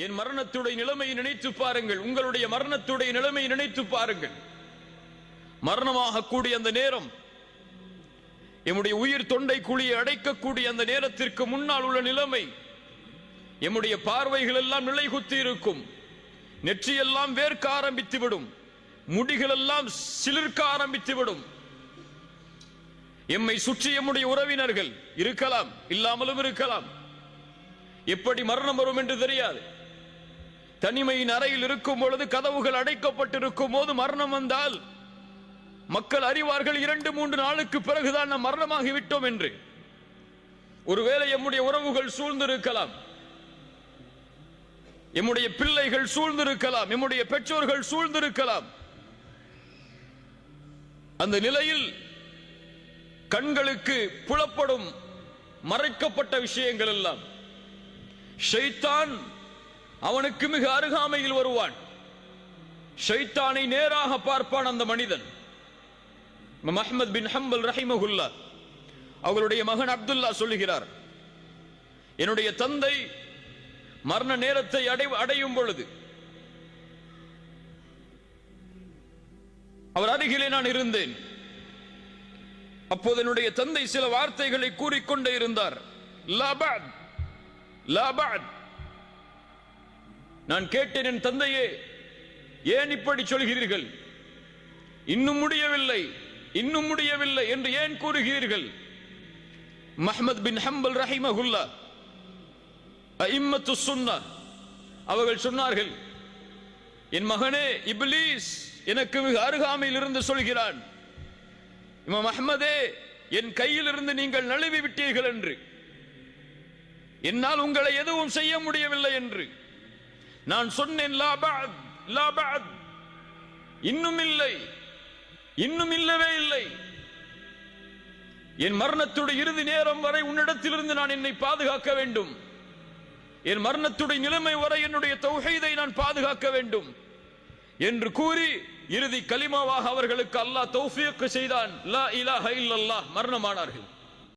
என் மரணத்துடைய நிலைமையை நினைத்து பாருங்கள், உங்களுடைய மரணத்துடைய நிலைமையை நினைத்து பாருங்கள். மரணமாக கூடிய அந்த நேரம், எம்முடைய உயிர் தொண்டை குழியை அடைக்கக்கூடிய அந்த நேரத்திற்கு முன்னால் உள்ள நிலைமை, எம்முடைய பார்வைகள் எல்லாம் நிலை குத்தி இருக்கும், நெற்றியெல்லாம் வேர்க்க ஆரம்பித்துவிடும், முடிகள் எல்லாம் சிலிர்க்க ஆரம்பித்துவிடும். எம்மை சுற்றி எம்முடைய உறவினர்கள் இருக்கலாம், இல்லாமலும் இருக்கலாம். எப்படி மரணம் வரும் என்று தெரியாது. தனிமையின் அறையில் இருக்கும் பொழுது, கதவுகள் அடைக்கப்பட்டிருக்கும் போது மரணம் வந்தால் மக்கள் அறிவார்கள் 2-3 நாளுக்கு பிறகுதான் நாம் மரணமாகி விட்டோம் என்று. ஒருவேளை எம்முடைய உறவுகள் சூழ்ந்திருக்கலாம், எம்முடைய பிள்ளைகள் சூழ்ந்திருக்கலாம், எம்முடைய பெற்றோர்கள் சூழ்ந்திருக்கலாம். அந்த நிலையில் கண்களுக்கு புலப்படும் மறைக்கப்பட்ட விஷயங்கள் எல்லாம், ஷைத்தான் அவனுக்கு மிக அருகாமையில் வருவான். ஷைத்தானை நேராக பார்ப்பான் அந்த மனிதன். அஹ்மத் பின் ஹம்பல் ரஹிமஹுல்லா அவர்களுடைய மகன் அப்துல்லா சொல்லுகிறார், என்னுடைய தந்தை மரண நேரத்தை அடையும் பொழுது அவர் அருகிலே நான் இருந்தேன். அப்போது என்னுடைய தந்தை சில வார்த்தைகளை கூறிக்கொண்டே இருந்தார். லா பஅத், லா பஅத். நான் கேட்டேன், என் தந்தையே, ஏன் இப்படி சொல்கிறீர்கள்? இன்னும் முடியவில்லை, இன்னும் முடியவில்லை என்று ஏன் கூறுகிறீர்கள்? அஹ்மத் பின் ஹம்பல் ரஹிமஹுல்லா அஇம்மத்து சுன்னah அவர்கள் சொன்னார்கள், என் மகனே, இப்லீஸ் எனக்கு மிக அருகாமையில் இருந்து சொல்கிறான், இமாம் அஹ்மதே, என் கையில் இருந்து நீங்கள் நழுவி விட்டீர்கள் என்று, என்னால் உங்களை எதுவும் செய்ய முடியவில்லை என்று. நான் சொன்னேன், லா பஅத், லா பஅத், இன்னும் இல்லை, இன்னும் இல்லவே இல்லை. என் மரணத்துடைய இறுதி நேரம் வரை உன்னிடத்திலிருந்து நான் என்னை பாதுகாக்க வேண்டும். என் மரணத்துடைய நிலைமை வரை என்னுடைய தௌஹீதை நான் பாதுகாக்க வேண்டும் என்று கூறி இறுதி கலிமாவாக அவர்களுக்கு அல்லாஹ் தௌஃபீக் செய்தான். லா இலாஹ இல்லல்லாஹ், மரணமானார்கள்.